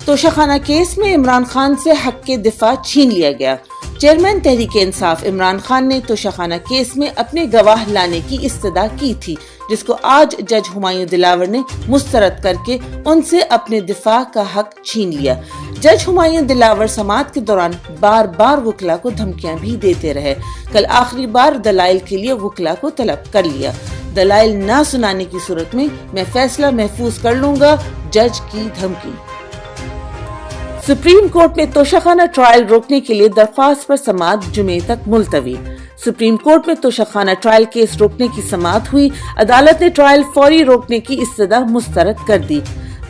توشخانہ case میں عمران خان سے حق کے دفاع چھین لیا گیا۔ چیئرمین تحریک انصاف عمران خان نے توشخانہ کیس میں اپنے گواہ لانے کی استدعا کی تھی، جس کو آج جج ہمایوں دلاور نے مسترد کر کے ان سے اپنے دفاع کا حق چھین لیا۔ جج ہمایوں دلاور سماعت کے دوران بار بار وکلا کو دھمکیاں بھی دیتے رہے۔ کل آخری بار دلائل کے لیے وکلا کو طلب کر لیا۔ دلائل نہ سنانے کی صورت میں فیصلہ محفوظ کر لوں گا، جج کی دھمکی۔ سپریم کورٹ میں توشخانہ ٹرائل روکنے کے لیے درخواست پر سماعت جمعے تک ملتوی۔ سپریم کورٹ میں توشخانہ ٹرائل کیس روکنے کی سماعت ہوئی۔ عدالت نے ٹرائل فوری روکنے کی استدعا مسترد کر دی۔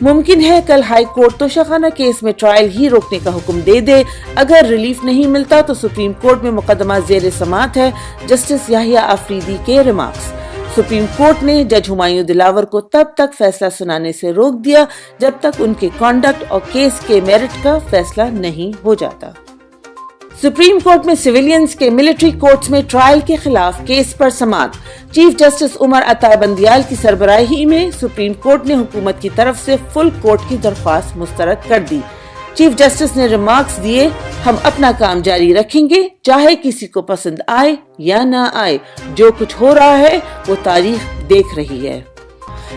ممکن ہے کل ہائی کورٹ توشخانہ کیس میں ٹرائل ہی روکنے کا حکم دے دے۔ اگر ریلیف نہیں ملتا تو سپریم کورٹ میں مقدمہ زیر سماعت ہے۔ جسٹس یحییٰ آفریدی کے ریمارکس۔ سپریم کورٹ نے جج ہمایوں دلاور کو تب تک فیصلہ سنانے سے روک دیا جب تک ان کے کانڈکٹ اور کیس کے میرٹ کا فیصلہ نہیں ہو جاتا۔ سپریم کورٹ میں سویلینز کے ملٹری کورٹس میں ٹرائل کے خلاف کیس پر سماعت۔ چیف جسٹس عمر عطا بندیال کی سربراہی میں سپریم کورٹ نے حکومت کی طرف سے فل کورٹ کی درخواست مسترد کر دی۔ چیف جسٹس نے ریمارکس دیے، ہم اپنا کام جاری رکھیں گے چاہے کسی کو پسند آئے یا نہ آئے، جو کچھ ہو رہا ہے وہ تاریخ دیکھ رہی ہے۔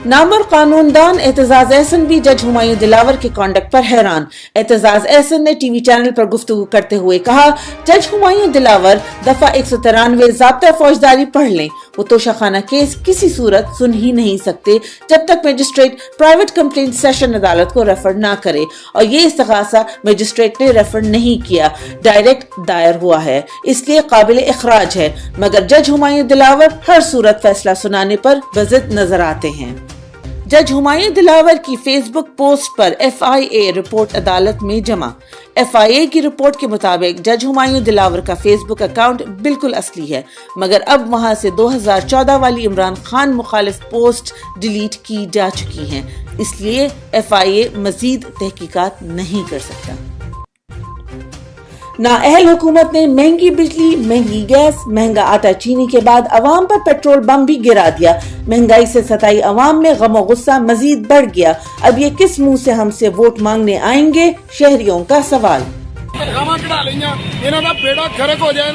نامور قانون دان اعتزاز احسن بھی جج ہمایوں دلاور کے کانڈکٹ پر حیران۔ اعتزاز احسن نے ٹی وی چینل پر گفتگو کرتے ہوئے کہا، جج ہمایوں دلاور دفعہ 193 ضابطہ فوجداری پڑھ لیں، وہ توشخانہ کیس کسی صورت سن ہی نہیں سکتے جب تک میجسٹریٹ پرائیویٹ کمپلینٹ سیشن عدالت کو ریفر نہ کرے، اور یہ استغاثہ میجسٹریٹ نے ریفر نہیں کیا، ڈائریکٹ دائر ہوا ہے، اس لیے قابل اخراج ہے، مگر جج ہمایوں دلاور ہر صورت فیصلہ سنانے پر بضد نظر آتے ہیں۔ جج ہمایوں دلاور کی فیس بک پوسٹ پر ایف آئی اے رپورٹ عدالت میں جمع۔ ایف آئی اے کی رپورٹ کے مطابق جج ہمایوں دلاور کا فیس بک اکاؤنٹ بالکل اصلی ہے، مگر اب وہاں سے 2014 والی عمران خان مخالف پوسٹ ڈیلیٹ کی جا چکی ہیں، اس لیے ایف آئی اے مزید تحقیقات نہیں کر سکتا۔ نااہل حکومت نے مہنگی بجلی، مہنگی گیس، مہنگا آٹا چینی کے بعد عوام پر پیٹرول بم بھی گرا دیا۔ مہنگائی سے ستائی عوام میں غم و غصہ مزید بڑھ گیا۔ اب یہ کس منہ سے ہم سے ووٹ مانگنے آئیں گے؟ شہریوں کا سوال۔ بیڑا گرک ہو جائے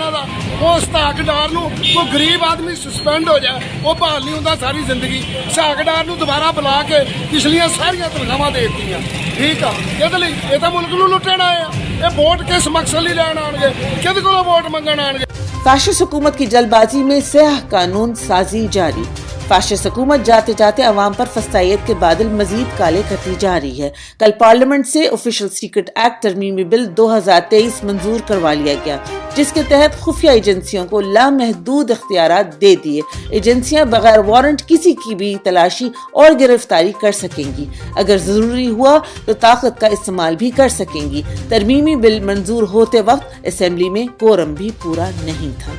وہ سٹاکدار نو کوئی غریب آدمی سسپینڈ ہو جائے، وہ بحال نہیں ہوتا ساری زندگی۔ سٹاکدار نو دوبارہ بلا کے پچھلیاں ساریا تنخواہ دے دیا، ٹھیک ہے، یہ تو ملک نو لٹن آئے ہیں۔ یہ ووٹ کس مقصد لیے لین آن گے؟ کد کو ووٹ منگن آن گے؟ فاشسٹ حکومت کی جلد بازی میں سیاہ قانون سازی جاری۔ فاشسٹ حکومت جاتے جاتے عوام پر فسطائیت کے بادل مزید کالے کرتی جا رہی ہے۔ کل پارلیمنٹ سے آفیشل سیکرٹ ایکٹ ترمیمی بل 2023 منظور کروا لیا گیا، جس کے تحت خفیہ ایجنسیوں کو لامحدود اختیارات دے دیے۔ ایجنسیاں بغیر وارنٹ کسی کی بھی تلاشی اور گرفتاری کر سکیں گی، اگر ضروری ہوا تو طاقت کا استعمال بھی کر سکیں گی۔ ترمیمی بل منظور ہوتے وقت اسمبلی میں کورم بھی پورا نہیں تھا۔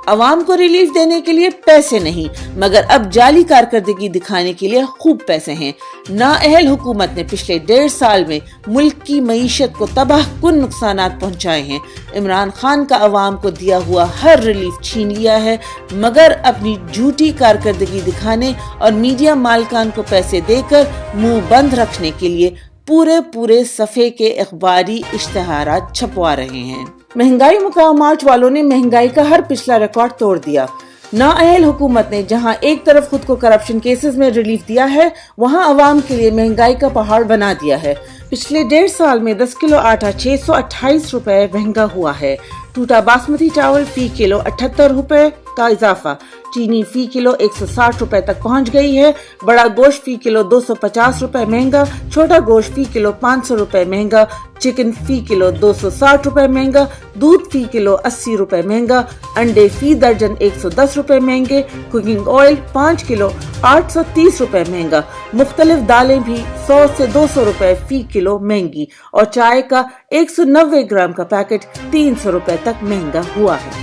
عوام کو ریلیف دینے کے لیے پیسے نہیں، مگر اب جعلی کارکردگی دکھانے کے لیے خوب پیسے ہیں۔ نااہل حکومت نے پچھلے 1.5 سال میں ملک کی معیشت کو تباہ کن نقصانات پہنچائے ہیں۔ عمران خان کا عوام کو دیا ہوا ہر ریلیف چھین لیا ہے، مگر اپنی جھوٹی کارکردگی دکھانے اور میڈیا مالکان کو پیسے دے کر منہ بند رکھنے کے لیے پورے صفحے کے اخباری اشتہارات چھپوا رہے ہیں۔ مہنگائی مقامات والوں نے مہنگائی کا ہر پچھلا ریکارڈ توڑ دیا۔ نااہل حکومت نے جہاں ایک طرف خود کو کرپشن کیسز میں ریلیف دیا ہے، وہاں عوام کے لیے مہنگائی کا پہاڑ بنا دیا ہے۔ پچھلے 1.5 سال میں 10 کلو آٹا 628 روپے مہنگا ہوا ہے۔ ٹوٹا باسمتی چاول فی کلو 78 روپے کا اضافہ، چینی فی کلو 160 روپے تک پہنچ گئی ہے، بڑا گوشت فی کلو 250 روپے مہنگا، چھوٹا گوشت فی کلو 500 روپے مہنگا، چکن فی کلو 260 روپے مہنگا، دودھ فی کلو 80 روپے مہنگا، انڈے فی درجن 110 روپے مہنگے، کوکنگ آئل 5 کلو 830 روپے مہنگا، مختلف دالیں بھی 100 سے 200 روپے فی کلو مہنگی، اور چائے کا 190 گرام کا پیکٹ 300 روپے تک مہنگا ہوا ہے۔